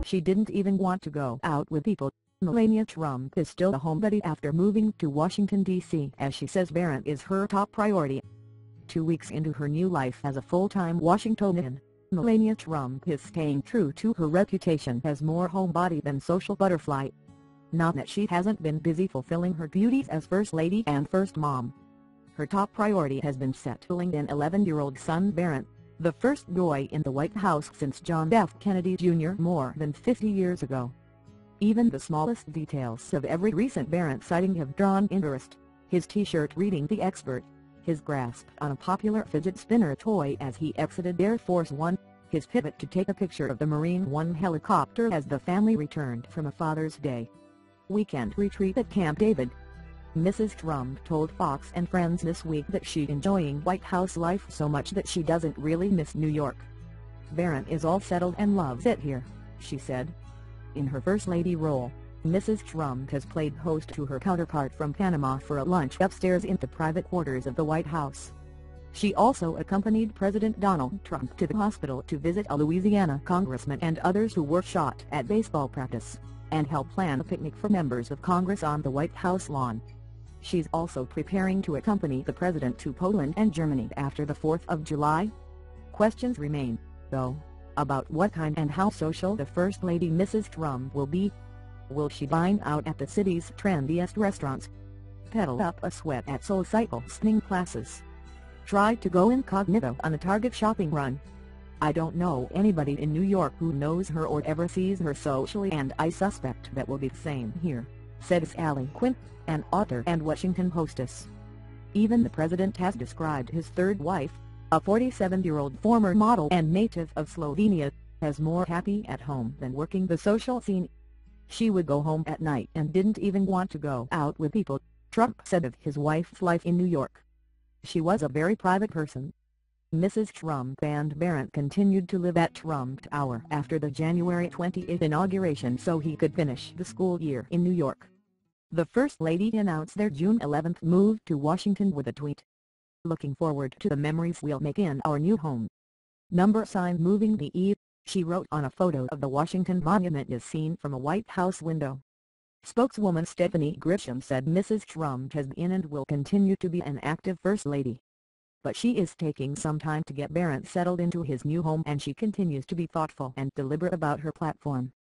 she didn't even want to go out with people. Melania Trump is still a homebody after moving to Washington, D.C. as she says Barron is her top priority. 2 weeks into her new life as a full-time Washingtonian, Melania Trump is staying true to her reputation as more homebody than social butterfly. Not that she hasn't been busy fulfilling her duties as First Lady and First Mom. Her top priority has been settling an 11-year-old son Barron, the first boy in the White House since John F. Kennedy Jr. more than 50 years ago. Even the smallest details of every recent Barron sighting have drawn interest: his t-shirt reading "The Expert," his grasp on a popular fidget spinner toy as he exited Air Force One, his pivot to take a picture of the Marine One helicopter as the family returned from a Father's Day weekend retreat at Camp David. Mrs. Trump told Fox and Friends this week that she's enjoying White House life so much that she doesn't really miss New York. "Barron is all settled and loves it here," she said. In her First Lady role, Mrs. Trump has played host to her counterpart from Panama for a lunch upstairs in the private quarters of the White House. She also accompanied President Donald Trump to the hospital to visit a Louisiana congressman and others who were shot at baseball practice, and help plan a picnic for members of Congress on the White House lawn. She's also preparing to accompany the president to Poland and Germany after the 4th of July. Questions remain, though, about what kind and how social the First Lady Mrs. Trump will be. Will she dine out at the city's trendiest restaurants? Pedal up a sweat at soul-cycle spinning classes? Try to go incognito on a Target shopping run? "I don't know anybody in New York who knows her or ever sees her socially, and I suspect that will be the same here," said Sally Quinn, an author and Washington hostess. Even the president has described his third wife, a 47-year-old former model and native of Slovenia, as more happy at home than working the social scene. "She would go home at night and didn't even want to go out with people," Trump said of his wife's life in New York. "She was a very private person." Mrs. Trump and Barron continued to live at Trump Tower after the January 20th inauguration so he could finish the school year in New York. The First Lady announced their June 11th move to Washington with a tweet. "Looking forward to the memories we'll make in our new home. #, moving the eve," she wrote on a photo of the Washington Monument as seen from a White House window. Spokeswoman Stephanie Grisham said Mrs. Trump has been and will continue to be an active First Lady. But she is taking some time to get Barron settled into his new home, and she continues to be thoughtful and deliberate about her platform.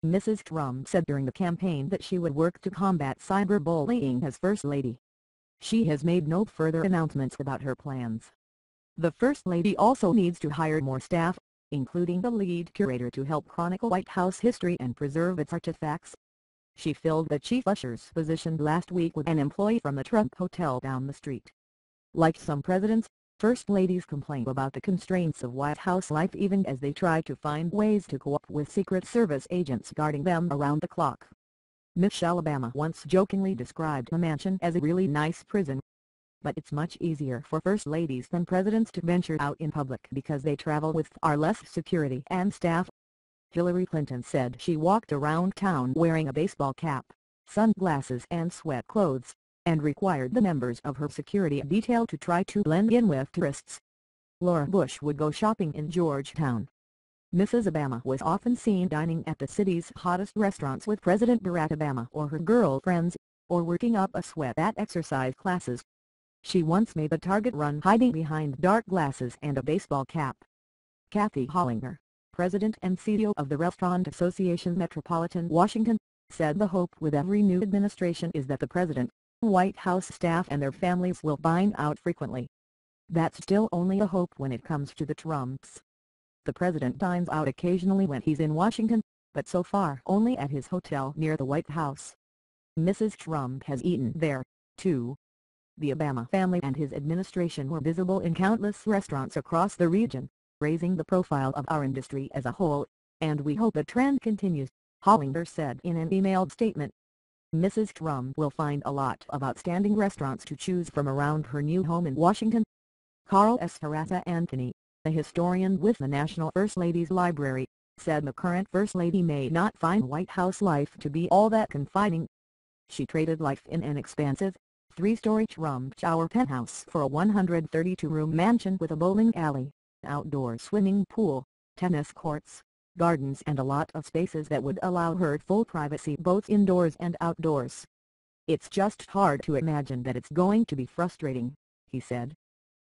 Mrs. Trump said during the campaign that she would work to combat cyberbullying as First Lady. She has made no further announcements about her plans. The First Lady also needs to hire more staff, including the lead curator to help chronicle White House history and preserve its artifacts. She filled the chief usher's position last week with an employee from the Trump Hotel down the street. Like some presidents, First Ladies complain about the constraints of White House life even as they try to find ways to cope with Secret Service agents guarding them around the clock. Michelle Obama once jokingly described the mansion as a really nice prison. But it's much easier for First Ladies than presidents to venture out in public because they travel with far less security and staff. Hillary Clinton said she walked around town wearing a baseball cap, sunglasses and sweat clothes, and required the members of her security detail to try to blend in with tourists. Laura Bush would go shopping in Georgetown. Mrs. Obama was often seen dining at the city's hottest restaurants with President Barack Obama or her girlfriends, or working up a sweat at exercise classes. She once made a Target run hiding behind dark glasses and a baseball cap. Kathy Hollinger, president and CEO of the Restaurant Association Metropolitan Washington, said the hope with every new administration is that the president, White House staff and their families will dine out frequently. That's still only a hope when it comes to the Trumps. The president dines out occasionally when he's in Washington, but so far only at his hotel near the White House. Mrs. Trump has eaten there, too. The Obama family and his administration were visible in countless restaurants across the region, raising the profile of our industry as a whole, and we hope the trend continues, Hollinger said in an emailed statement. Mrs. Trump will find a lot of outstanding restaurants to choose from around her new home in Washington. Carl S. Harrasa Anthony, a historian with the National First Ladies Library, said the current First Lady may not find White House life to be all that confiding. She traded life in an expansive, 3-story Trump Tower penthouse for a 132-room mansion with a bowling alley, outdoor swimming pool, tennis courts, gardens and a lot of spaces that would allow her full privacy both indoors and outdoors. "It's just hard to imagine that it's going to be frustrating," he said.